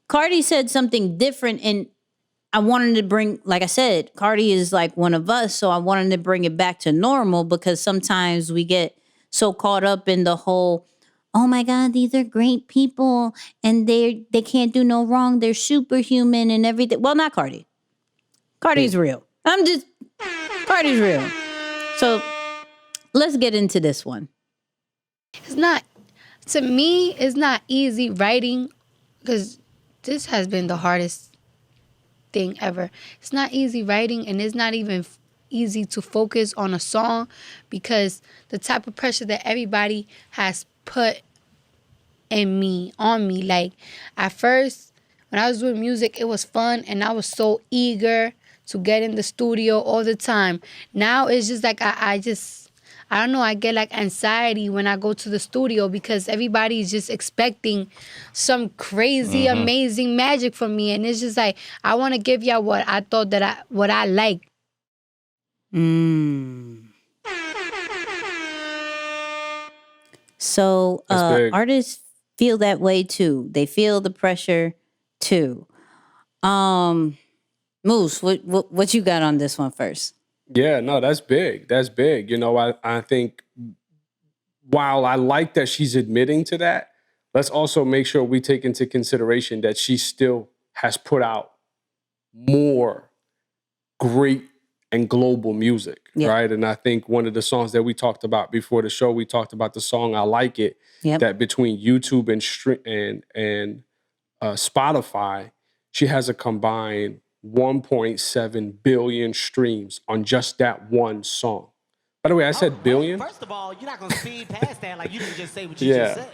Cardi said something different, and I wanted to bring, like I said, Cardi is like one of us, so I wanted to bring it back to normal because sometimes we get so caught up in the whole, oh my God, these are great people and they can't do no wrong. They're superhuman and everything. Well, not Cardi. Cardi's real. Cardi's real. So let's get into this one. It's not, to me, it's not easy writing because this has been the hardest thing ever. It's not easy writing, and it's not even easy to focus on a song because the type of pressure that everybody has put on me. Like, at first, when I was doing music, it was fun, and I was so eager to get in the studio all the time. Now it's just like I don't know, I get like anxiety when I go to the studio because everybody's just expecting some crazy, amazing magic from me. And it's just like, I want to give y'all what I thought what I like. So artists feel that way too. They feel the pressure too. Moose, what you got on this one first? Yeah, no, that's big. That's big. You know, I think while I like that she's admitting to that, let's also make sure we take into consideration that she still has put out more great and global music, right? And I think one of the songs that we talked about before the show, we talked about the song "I Like It," that between YouTube and Spotify, she has a combined 1.7 billion streams on just that one song. By the way, I said billion. First of all, you're not going to speed past that. Like, you can just say what you just said.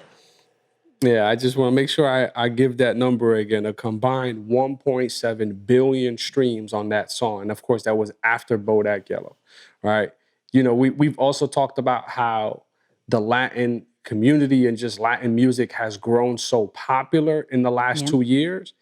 Yeah, I just want to make sure I give that number again. A combined 1.7 billion streams on that song. And of course, that was after Bodak Yellow, right? You know, we've also talked about how the Latin community and just Latin music has grown so popular in the last 2 years.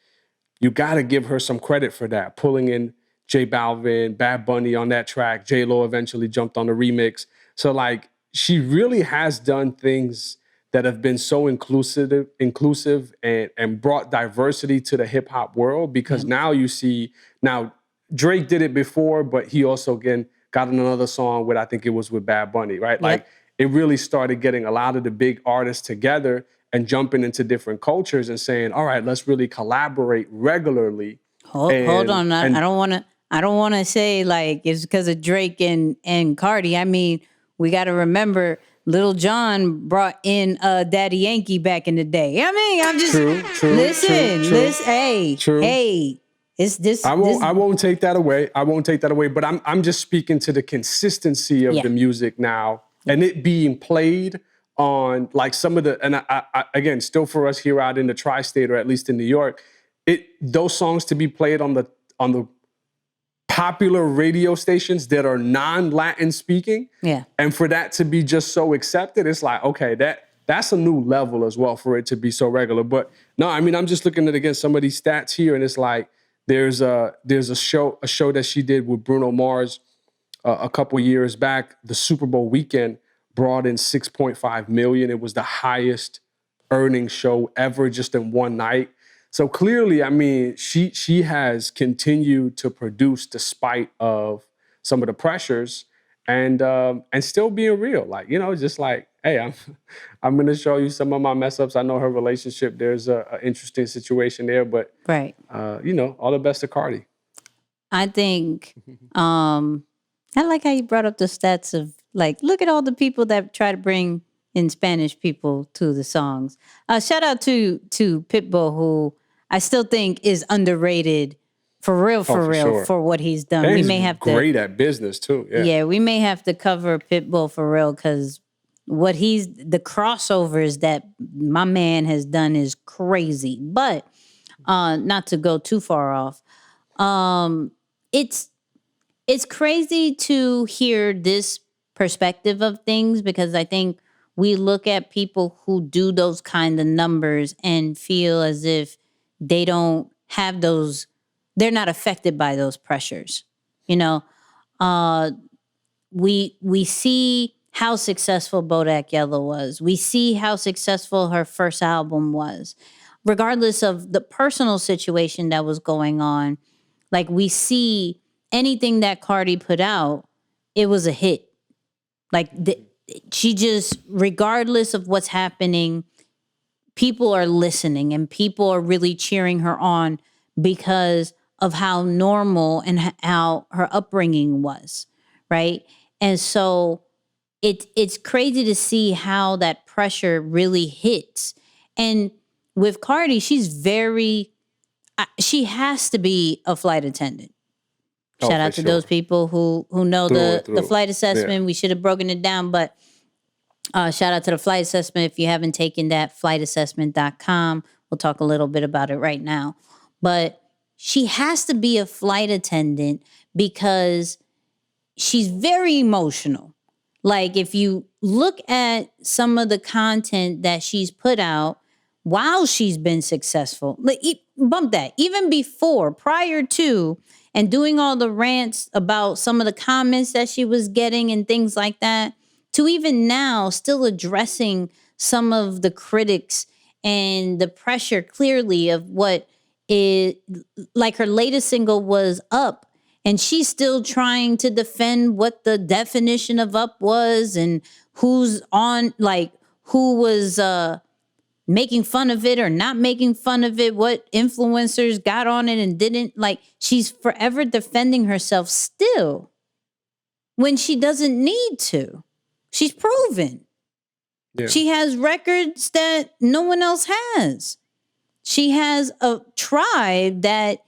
You got to give her some credit for that. Pulling in J Balvin, Bad Bunny on that track. J-Lo eventually jumped on the remix. So like, she really has done things that have been so inclusive and brought diversity to the hip hop world, because now you see, now Drake did it before, but he also again got in another song with, I think it was with Bad Bunny, right? Like, it really started getting a lot of the big artists together and jumping into different cultures and saying, all right, let's really collaborate regularly. Hold on. I don't want to say like it's because of Drake and Cardi. I mean, we got to remember Little John brought in Daddy Yankee back in the day. I mean, I'm just listen. Hey, it's this. I won't take that away. But I'm just speaking to the consistency of the music now and it being played on like some of the, and I again, still for us here out in the tri-state or at least in New York, those songs to be played on the popular radio stations that are non-Latin speaking. Yeah. And for that to be just so accepted, it's like, okay, that's a new level as well for it to be so regular. But no, I mean, I'm just looking at, again, some of these stats here, and it's like there's a show that she did with Bruno Mars a couple years back. The Super Bowl weekend brought in 6.5 million. It was the highest earning show ever just in one night. So clearly, I mean, she has continued to produce despite of some of the pressures and still being real. Like, you know, just like, hey, I'm going to show you some of my mess ups. I know her relationship, there's an interesting situation there, but you know, all the best to Cardi. I think I like how you brought up the stats of like, look at all the people that try to bring in Spanish people to the songs. Shout out to Pitbull, who I still think is underrated for real, for what he's done. And we may have great at business too. Yeah, we may have to cover Pitbull for real because the crossovers that my man has done is crazy. But not to go too far off, it's crazy to hear this perspective of things because I think we look at people who do those kind of numbers and feel as if they don't have those, they're not affected by those pressures. You know, we see how successful Bodak Yellow was. We see how successful her first album was. regardless of the personal situation that was going on, like we see anything that Cardi put out, it was a hit. Like she just, regardless of what's happening, people are listening and people are really cheering her on because of how normal and how her upbringing was, right? And so it's crazy to see how that pressure really hits. And with Cardi, she has to be a flight attendant. Shout out to those people who know the flight assessment. Yeah. We should have broken it down, but shout out to the flight assessment. If you haven't taken that, flightassessment.com. We'll talk a little bit about it right now. But she has to be a flight attendant because she's very emotional. Like if you look at some of the content that she's put out while she's been successful, like, bump that, even before, prior to, and doing all the rants about some of the comments that she was getting and things like that, to even now still addressing some of the critics and the pressure clearly of what is, like her latest single was Up, and she's still trying to defend what the definition of Up was and who's on, like who was making fun of it or not making fun of it, what influencers got on it and didn't. Like she's forever defending herself still when she doesn't need to. She's proven. Yeah. She has records that no one else has. She has a tribe that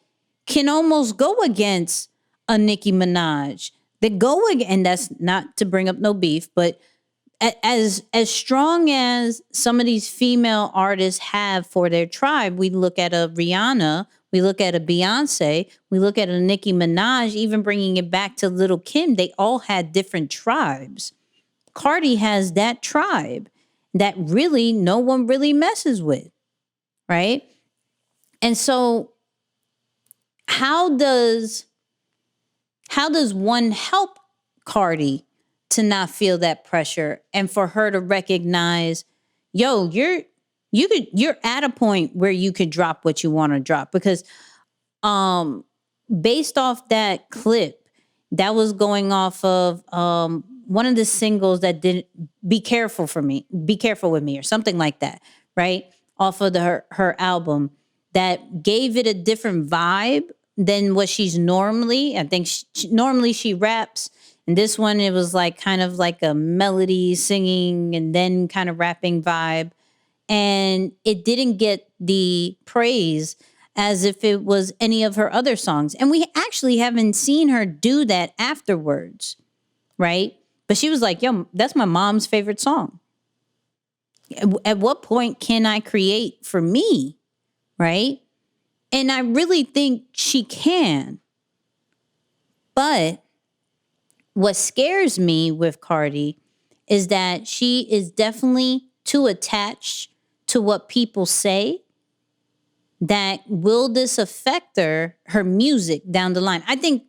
can almost go against a Nicki Minaj. That go against, and that's not to bring up no beef, but as strong as some of these female artists have for their tribe, we look at a Rihanna, we look at a Beyonce, we look at a Nicki Minaj, even bringing it back to Lil' Kim, they all had different tribes. Cardi has that tribe that really no one really messes with, right? And so how does one help Cardi to not feel that pressure and for her to recognize, yo, you're at a point where you could drop what you want to drop? Because based off that clip that was going off of one of the singles that didn't, Be Careful with Me or something like that, right? Off of her album that gave it a different vibe than what she's normally. I think normally she raps. And this one, it was like kind of like a melody singing and then kind of rapping vibe. And it didn't get the praise as if it was any of her other songs. And we actually haven't seen her do that afterwards, right? But she was like, yo, that's my mom's favorite song. At what point can I create for me, right? And I really think she can. But what scares me with Cardi is that she is definitely too attached to what people say. That will this affect her music down the line? I think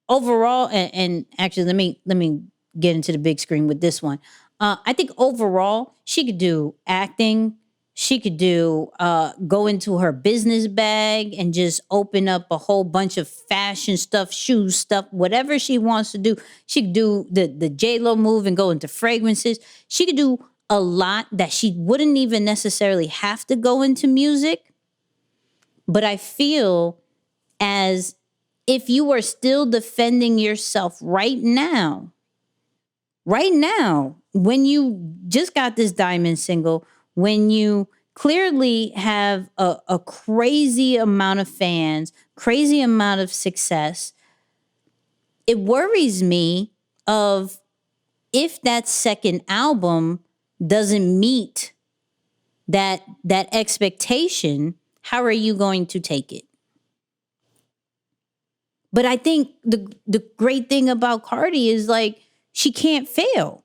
overall, and actually let me get into the big screen with this one. I think overall she could do acting. She could do go into her business bag and just open up a whole bunch of fashion stuff, shoes stuff, whatever she wants to do. She could do the J-Lo move and go into fragrances. She could do a lot that she wouldn't even necessarily have to go into music. But I feel as if you are still defending yourself right now, when you just got this Diamond single, when you clearly have a crazy amount of fans, crazy amount of success, it worries me of if that second album doesn't meet that expectation, how are you going to take it? But I think the great thing about Cardi is like she can't fail.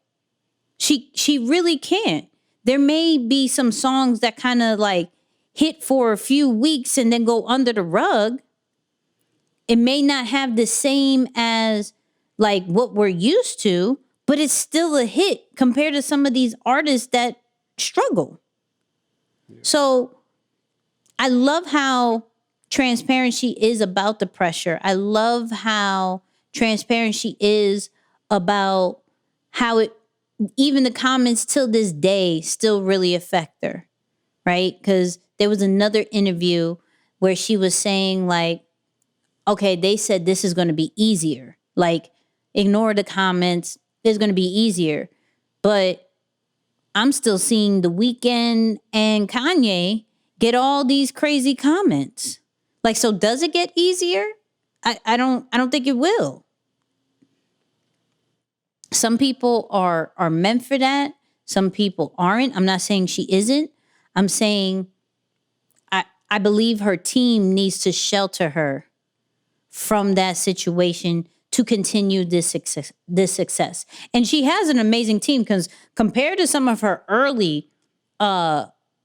She really can't. There may be some songs that kind of like hit for a few weeks and then go under the rug. It may not have the same as like what we're used to, but it's still a hit compared to some of these artists that struggle. Yeah. So I love how transparent she is about the pressure. I love how transparent she is about how it, even the comments till this day still really affect her, right? Because there was another interview where she was saying, like, okay, they said this is going to be easier. Like, ignore the comments. It's going to be easier. But I'm still seeing The Weeknd and Kanye get all these crazy comments. Like, so does it get easier? I don't think it will. Some people are meant for that. Some people aren't. I'm not saying she isn't. I'm saying I believe her team needs to shelter her from that situation to continue this success. And she has an amazing team, because compared to some of her early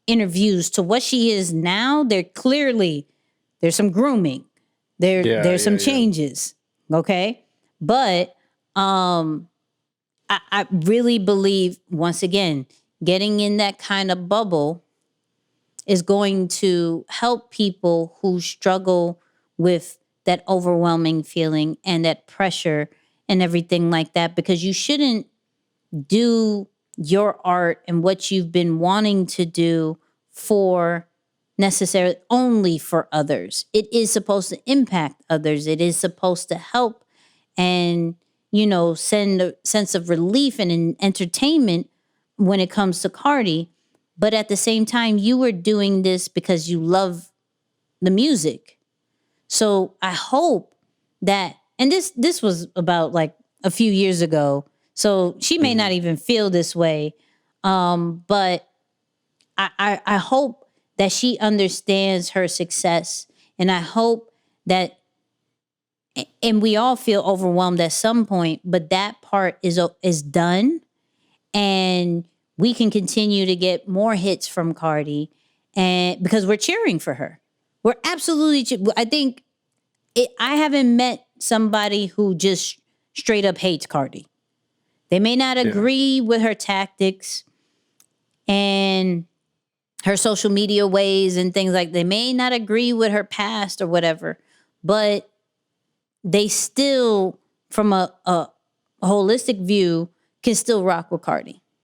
interviews to what she is now, there's some grooming. There's some changes. Okay. But I really believe, once again, getting in that kind of bubble is going to help people who struggle with that overwhelming feeling and that pressure and everything like that, because you shouldn't do your art and what you've been wanting to do for necessarily only for others. It is supposed to impact others. It is supposed to help and, send a sense of relief and entertainment when it comes to Cardi. But at the same time, you were doing this because you love the music. So I hope that, and this was about like a few years ago, so she may not even feel this way, but I hope that she understands her success, and I hope that, and we all feel overwhelmed at some point, but that part is done, and we can continue to get more hits from Cardi, and because we're cheering for her. We're absolutely, I think, I haven't met somebody who just straight up hates Cardi. They may not agree with her tactics and her social media ways and things like that. They may not agree with her past or whatever, but they still, from a holistic view, can still rock with Cardi.